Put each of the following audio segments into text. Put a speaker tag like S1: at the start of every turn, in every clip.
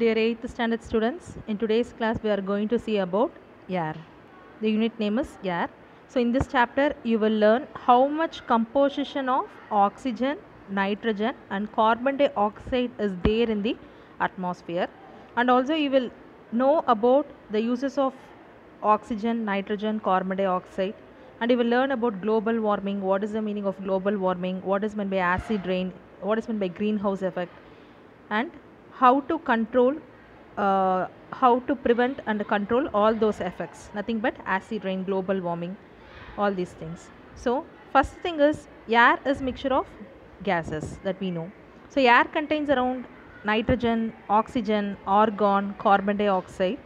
S1: Dear 8th standard students, in today's class we are going to see about air. The unit name is air. So in this chapter you will learn how much composition of oxygen, nitrogen and carbon dioxide is there in the atmosphere, and also you will know about the uses of oxygen, nitrogen, carbon dioxide, and you will learn about global warming, what is the meaning of global warming, what is meant by acid rain, what is meant by greenhouse effect, and how to control, how to prevent and control all those effects, nothing but acid rain, global warming, all these things. So first thing is, air is mixture of gases that we know. So air contains around nitrogen, oxygen, argon, carbon dioxide,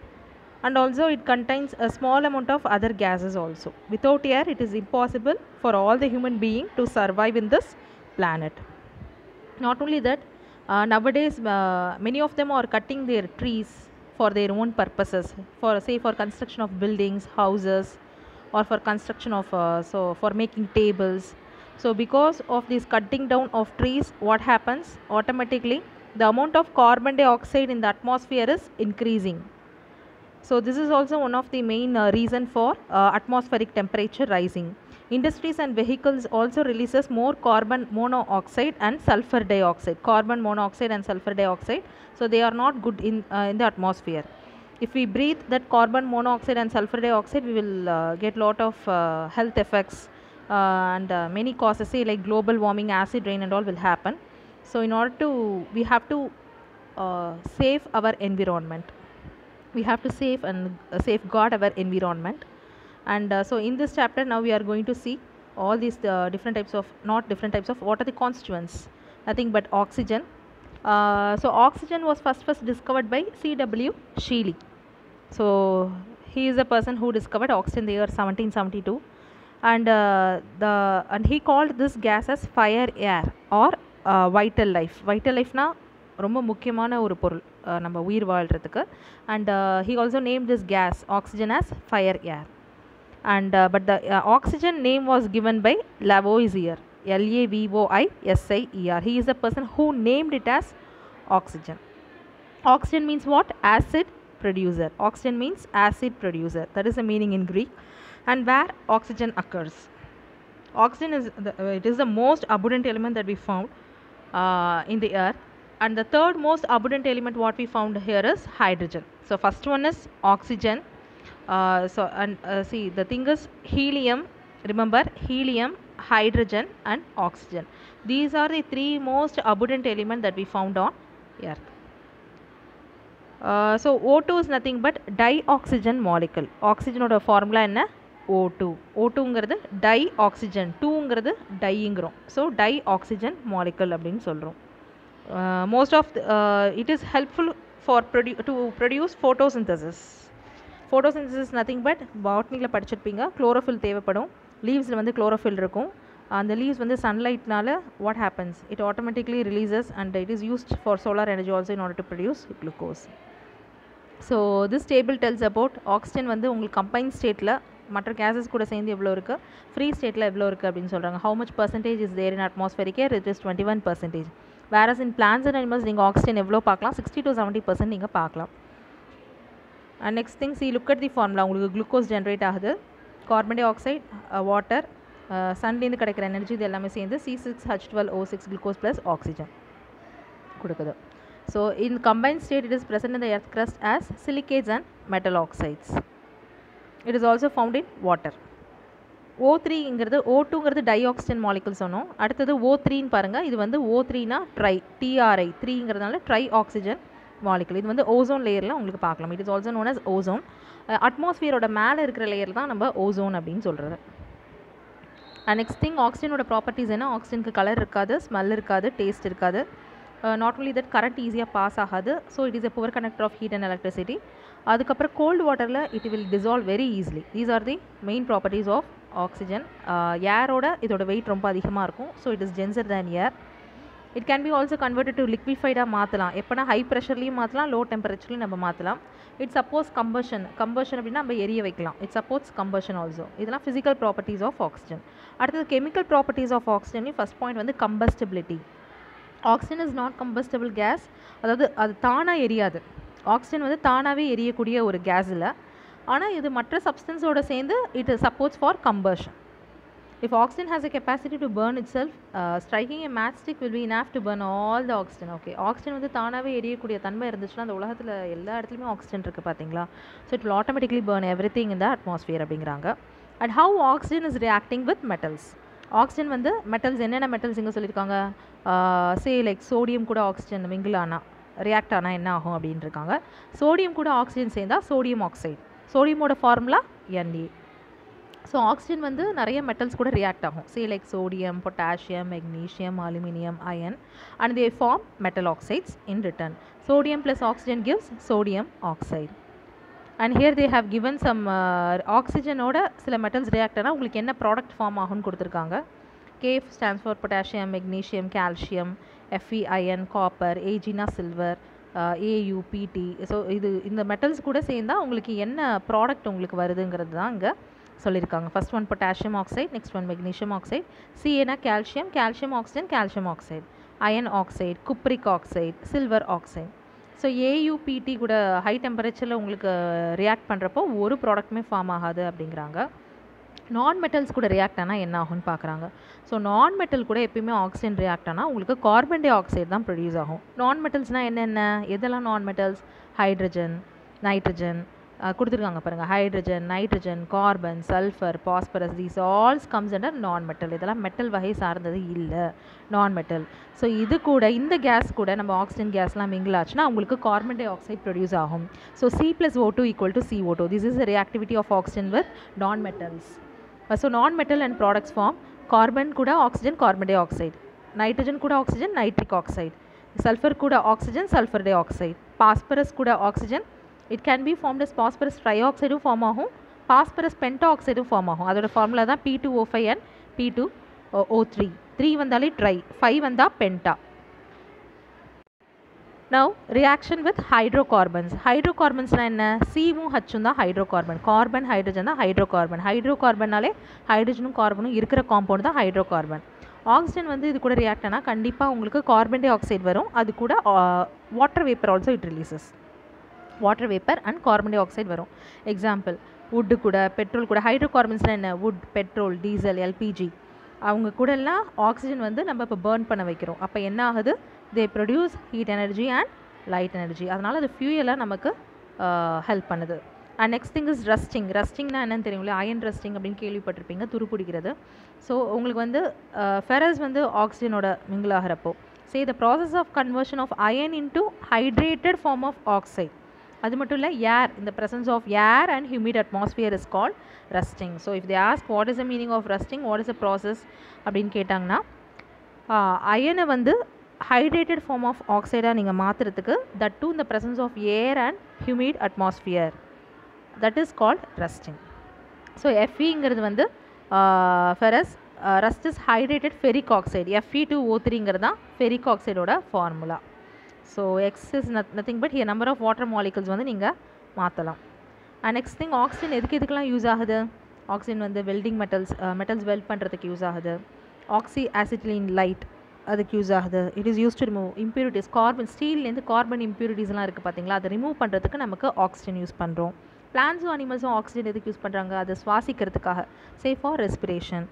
S1: and also it contains a small amount of other gases also. Without air it is impossible for all the human being to survive in this planet. Not only that, nowadays many of them are cutting their trees for their own purposes, for say for construction of buildings, houses, or for construction of so for making tables. So because of this cutting down of trees, what happens automatically, the amount of carbon dioxide in the atmosphere is increasing. So this is also one of the main reason for atmospheric temperature rising. Industries and vehicles also releases more carbon monoxide and sulfur dioxide. Carbon monoxide and sulfur dioxide. So they are not good in the atmosphere. If we breathe that carbon monoxide and sulfur dioxide, we will get lot of health effects and many causes, say like global warming, acid rain and all will happen. So in order to, we have to save our environment. We have to save and safeguard our environment. And so in this chapter now we are going to see all these different types of, not different types of, what are the constituents, nothing but oxygen. So oxygen was first discovered by C.W. Scheele. So he is the person who discovered oxygen in the year 1772, and he called this gas as fire air or vital life. Vital life na ரொம்ப முக்கியமான ஒரு பொருள் நம்ம உயிர் வாழ்கிறதுக்கு. And he also named this gas oxygen as fire air. And but the oxygen name was given by Lavoisier, Lavoisier. He is the person who named it as oxygen. Oxygen means what? Acid producer. Oxygen means acid producer. That is the meaning in Greek. And where oxygen occurs, oxygen is it is the most abundant element that we found in the earth. And the third most abundant element what we found here is hydrogen. So first one is oxygen. See, the thing is helium. Remember, helium, hydrogen and oxygen. These are the three most abundant elements that we found on earth. So O2 is nothing but dioxygen molecule. Oxygen oda formula enna? O2. O2 ங்கிறது dioxygen, 2 ங்கிறது diingrom. So dioxygen molecule அப்படினு சொல்றோம். Most of it is helpful for to produce photosynthesis. Photosynthesis is nothing but botany la படிச்சிருப்பீங்க, chlorophyll தேவைப்படும். Leaves ல வந்து chlorophyll இருக்கும். அந்த leaves வந்து sunlight நால what happens, it automatically releases and it is used for solar energy also in order to produce glucose. So this table tells about oxygen வந்து உங்களுக்கு combined state ல மற்ற gases கூட சேர்ந்து எவ்வளோ இருக்கு, free state ல எவ்வளோ இருக்கு அப்படினு சொல்றாங்க. How much percentage is there in atmospheric air? It is 21%. Whereas in plants and animals நீங்கள் oxygen எவ்வளோ பார்க்கலாம், 60 to 70% நீங்கள் பார்க்கலாம். And next thing, see, look at the formula. உங்களுக்கு glucose generate ஆகுது, carbon dioxide, water, sunலேருந்து கிடைக்கிற எனர்ஜி, இது எல்லாமே சேர்ந்து C6H12O6 glucose plus oxygen கொடுக்குது. So in combined state it is present in the earth crust as silicates and metal oxides. It is also found in water. O3 ங்கிறது, O2 ங்கிறது dioxygen molecule சொன்னோம். அடுத்தது O3 ன்னு பாருங்க, இது வந்து O3 னா tri, TRI 3 ங்கிறதுனால trioxygen molecule. இது வந்து ஓசோன் லேயரில் உங்களுக்கு பார்க்கலாம். It is also known as ozone. அட்மாஸ்பியரோட மேலே இருக்கிற லேயர் தான் நம்ம ஓசோன் அப்படின்னு சொல்கிறது. நெக்ஸ்ட் திங், ஆக்சிஜனோட ப்ராப்பர்ட்டிஸ் என்ன? ஆக்சிஜனுக்கு கலர் இருக்காது, ஸ்மெல் இருக்காது, டேஸ்ட் இருக்காது. நாட் ஒன்லி தட், கரண்ட் ஈஸியாக பாஸ் ஆகாது. So it is a poor conductor of heat and electricity. அதுக்கப்புறம் கோல்டு வாட்டரில் it will dissolve very easily. These are the main properties of oxygen. ஏரோட இதோட weight ரொம்ப அதிகமாக இருக்கும். So it is denser than air. It can be also converted to liquefied மாற்றலாம். எப்போனா high ப்ரெஷர்லேயும் மாற்றலாம், லோ டெம்பரேச்சர்லையும் நம்ம மாற்றலாம். இட் சப்போஸ் கம்பஷன் அப்படின்னா நம்ம எரிய வைக்கலாம். It supports combustion also. இதெல்லாம் ஃபிசிக்கல் ப்ராப்பர்ட்டிஸ் ஆஃப் ஆக்சிஜன். அடுத்தது கெமிக்கல் ப்ராப்பர்ட்டிஸ் ஆஃப் ஆக்சிஜன்லையும் ஃபஸ்ட் பாயிண்ட் வந்து combustibility. Oxygen is not combustible gas, அதாவது அது தானாக எரியாது. ஆக்சிஜன் வந்து தானாகவே எரியக்கூடிய ஒரு கேஸ் இல்லை, ஆனால் இது மற்ற சப்ஸ்டன்ஸோட சேர்ந்து it supports for combustion. If oxygen has a capacity to burn itself, striking a matchstick will be enough to burn all the oxygen. Okay, oxygen வந்து தானாகவே எரியக்கூடிய தன்மை இருந்துச்சுன்னா அந்த உலகத்தில் எல்லா இடத்துலையுமே ஆக்சிஜன் இருக்குது பார்த்தீங்களா. So it will automatically burn everything in the atmosphere அப்படிங்கிறாங்க. And how oxygen is reacting with metals? Oxygen வந்து மெட்டல்ஸ், என்னென்ன மெட்டல்ஸ் இங்கே சொல்லியிருக்காங்க, சே லைக் சோடியம் கூட ஆக்சிஜன் மிங்கிள் ஆனால் ரியாக்ட் ஆனால் என்ன ஆகும் அப்படின்னு இருக்காங்க. சோடியம் கூட ஆக்சிஜன் சேர்ந்தால் சோடியம் ஆக்சைடு, சோடியமோட ஃபார்முலா Na. ஸோ ஆக்சிஜன் வந்து நிறைய மெட்டல்ஸ் கூட ரியாக்ட் ஆகும், say like sodium, potassium, magnesium, aluminium, iron, and they form metal oxides in return. Sodium plus oxygen gives sodium oxide. And here they have given some ஆக்சிஜனோட சில metals react ஆனால் உங்களுக்கு என்ன product form ஆகும்னு கொடுத்துருக்காங்க. K stands for potassium, magnesium, calcium, Fe iron, copper, Agனா silver, Au Pt. So இந்த metals கூட சேர்ந்தால் உங்களுக்கு என்ன ப்ராடக்ட் உங்களுக்கு வருதுங்கிறது தான் இங்கே சொல்லியிருக்காங்க. First one potassium oxide, next one magnesium oxide, சிஏனா calcium, calcium oxygen, calcium oxide, iron oxide, cupric oxide, silver oxide. So ஏயுபிடி கூட ஹை டெம்பரேச்சரில் உங்களுக்கு ரியாக்ட் பண்ணுறப்போ ஒரு ப்ராடக்ட்டுமே ஃபார்ம் ஆகாது அப்படிங்கிறாங்க. நான் மெட்டல்ஸ் கூட ரியாக்ட் ஆனால் என்ன ஆகும்னு பார்க்குறாங்க. ஸோ நான் மெட்டல் கூட எப்பயுமே ஆக்சிஜன் ரியாக்ட் ஆனால் உங்களுக்கு கார்பன் டை ஆக்சைடு தான் ப்ரொடியூஸ் ஆகும். நான் மெட்டல்ஸ்னால் என்னென்ன, எதெல்லாம் நான் மெட்டல்ஸ், ஹைட்ரஜன், நைட்ரஜன் கொடுத்துருக்காங்க பாருங்கள், hydrogen, nitrogen, carbon, sulphur, phosphorus, these Alps comes under நான் மெட்டல். இதெல்லாம் மெட்டல் வகை சார்ந்தது இல்லை, நான் மெட்டல். ஸோ இது கூட இந்த கேஸ் கூட நம்ம ஆக்சிஜன் கேஸ்லாம் மிங்கிள் ஆச்சுன்னா உங்களுக்கு கார்பன் டை ஆக்சைடு ப்ரொடியூஸ் ஆகும். So C+O2 = CO2. This is the reactivity of oxygen with non metals. So non metal and products form carbon கூட oxygen, carbon dioxide, nitrogen கூட oxygen, nitric oxide, sulphur கூட oxygen, sulphur dioxide, phosphorus கூட oxygen, it can be formed as phosphorus ட்ரைஆக்சைடும் form ஆகும், phosphorus பென்டாஆக்சைடும் form ஆகும். அதோட formula தான் P2O5 அண்ட் P2O3. 3 வந்தாலே ட்ரை, 5 வந்தால் penta. Now reaction with hydrocarbons. ஹைட்ரோகார்பன்ஸ்னால் என்ன, சிவும் ஹச்சும் தான் ஹைட்ரோகார்பன், கார்பன் ஹைட்ரஜன் தான் ஹைட்ரோகார்பன். ஹைட்ரோகார்பன்னாலே ஹைட்ரஜனும் கார்பனும் இருக்கிற காம்பவுண்ட் தான் ஹைட்ரோகார்பன். ஆக்சிஜன் வந்து இது கூட ரியாக்ட் ஆனால் கண்டிப்பாக உங்களுக்கு கார்பன் டை ஆக்சைடு வரும், அது கூட water vapour also it releases, water vapour and carbon di oxide வரும். எக்ஸாம்பிள் வுட்டு கூட, பெட்ரோல் கூட. ஹைட்ரோகார்பன்ஸ்னால் என்ன, வுட், பெட்ரோல், டீசல், எல்பிஜி, அவங்க கூடலாம் ஆக்சிஜன் வந்து நம்ம இப்போ பேர்ன் பண்ண வைக்கிறோம். அப்போ என்ன ஆகுது, they produce heat energy and light energy. அதனால் அது ஃபியூயலாக நமக்கு ஹெல்ப் பண்ணுது. And next thing is rusting. ரஸ்டிங்னா என்னன்னு தெரியுங்களா, அயன் ரஸ்டிங் அப்படின்னு கேள்விப்பட்டிருப்பீங்க, துருப்பிடிக்கிறது. ஸோ உங்களுக்கு வந்து ஃபெரஸ் வந்து ஆக்சிஜனோட mingle ஆகிறப்போ say the process of conversion of iron into hydrated form of oxide. அது மட்டும் இல்லை, ஏர், in the presence of air and humid atmosphere is called rusting. So if they ask what is the meaning of rusting, what is the process அப்படின்னு கேட்டாங்கன்னா, அயனை வந்து hydrated form of ஆக்சைடாக நீங்கள் மாற்றுறதுக்கு, that too in the presence of air and humid atmosphere, that is called rusting. So Feங்கிறது வந்து ferrous, rust is hydrated ferric oxide, Fe2O3ங்கிறது தான் ஃபெரிக் ஆக்சைடோட formula. So X is nothing but here number of water molecules வந்து நீங்கள் மாற்றலாம். And next thing, oxygen எதுக்கெல்லாம் use ஆகுது, ஆக்சிஜன் வந்து வெல்டிங் மெட்டல்ஸ் வெல்ட் பண்ணுறதுக்கு யூஸ் ஆகுது, ஆக்சி ஆசிட்லின் லைட் அதுக்கு யூஸ் ஆகுது. It is use to remove impurities, carbon, ஸ்டீல்லேருந்து கார்பன் இம்ப்யூரிட்டிஸ்லாம் இருக்குது பார்த்தீங்களா, அதை ரிமூவ் பண்ணுறதுக்கு நமக்கு ஆக்சிஜன் யூஸ் பண்ணுறோம். பிளான்ஸும் அனிமல்ஸும் ஆக்சிஜன் எதுக்கு யூஸ் பண்ணுறாங்க, அதை சுவாசிக்கிறதுக்காக, சேஃப் ஃபார் ரெஸ்பிரேஷன்.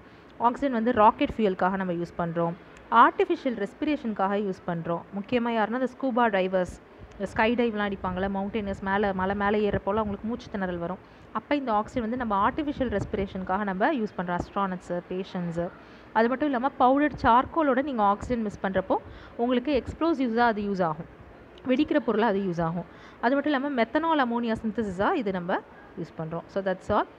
S1: ஆக்சிஜன் வந்து ராக்கெட் ஃபியூயலுக்காக நம்ம யூஸ் பண்ணுறோம், ஆர்டிஃபிஷியல் ரெஸ்பிரேஷனுக்காக யூஸ் பண்ணுறோம். முக்கியமாக யாருன்னா இந்த ஸ்கூபா டைவர்ஸ், ஸ்கை டைவ்லாம் அடிப்பாங்களே, மவுண்டெயினர்ஸ், மலை மேலே ஏறப்போல் அவங்களுக்கு மூச்சு திணறல் வரும். அப்போ இந்த ஆக்சிஜன் வந்து நம்ம ஆர்டிஃபிஷியல் ரெஸ்பிரேஷனுக்காக நம்ம யூஸ் பண்ணுறோம், அஸ்ட்ரானட்ஸு, பேஷண்ட்ஸு. அது மட்டும் இல்லாமல் பவுடர் சார்கோலோட நீங்கள் ஆக்சிஜன் மிஸ் பண்ணுறப்போ உங்களுக்கு எக்ஸ்ப்ளோசிவ்ஸாக அது யூஸ் ஆகும், வெடிக்கிற பொருளாக அது யூஸ் ஆகும். அது மட்டும் இல்லாமல் மெத்தனால் அமோனியா சிந்தசிஸாக இது நம்ம யூஸ் பண்ணுறோம். So that's all.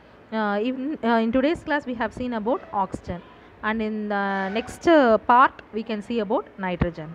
S1: In today's class we have seen about oxygen, and in the next part we can see about nitrogen.